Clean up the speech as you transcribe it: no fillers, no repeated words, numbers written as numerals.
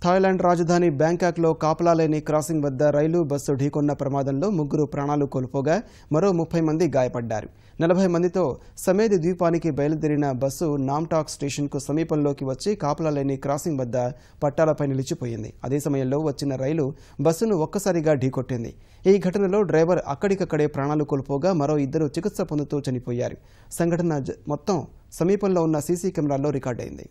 Thailand రాజధాని బ్యాంకాక్లో కాపలా లేని క్రాసింగ్ వద్ద రైలు బస్సు ఢీకొన్న ప్రమాదంలో 3 ప్రాణాలు కోల్పోగా మరో 30 మంది గాయపడ్డారు. 40 మందితో సమేది ద్వీపానికి బయలుదేరిన బస్సు నామ్టాక్ స్టేషన్కు సమీపంలోకి వచ్చి కాపలా లేని క్రాసింగ్ వద్ద పట్టాలపై నిలిచిపోయింది. అదే సమయంలో వచ్చిన రైలు బస్సును ఒక్కసారిగా ఢీకొట్టింది. ఈ ఘటనలో డ్రైవర్ అక్కడికక్కడే ప్రాణాలు కోల్పోగా మరో 2 చికిత్స పొందుతూ చనిపోయారు. సంఘటన మొత్తం సమీపంలో ఉన్న సీసీ కెమెరాల్లో రికార్డైంది.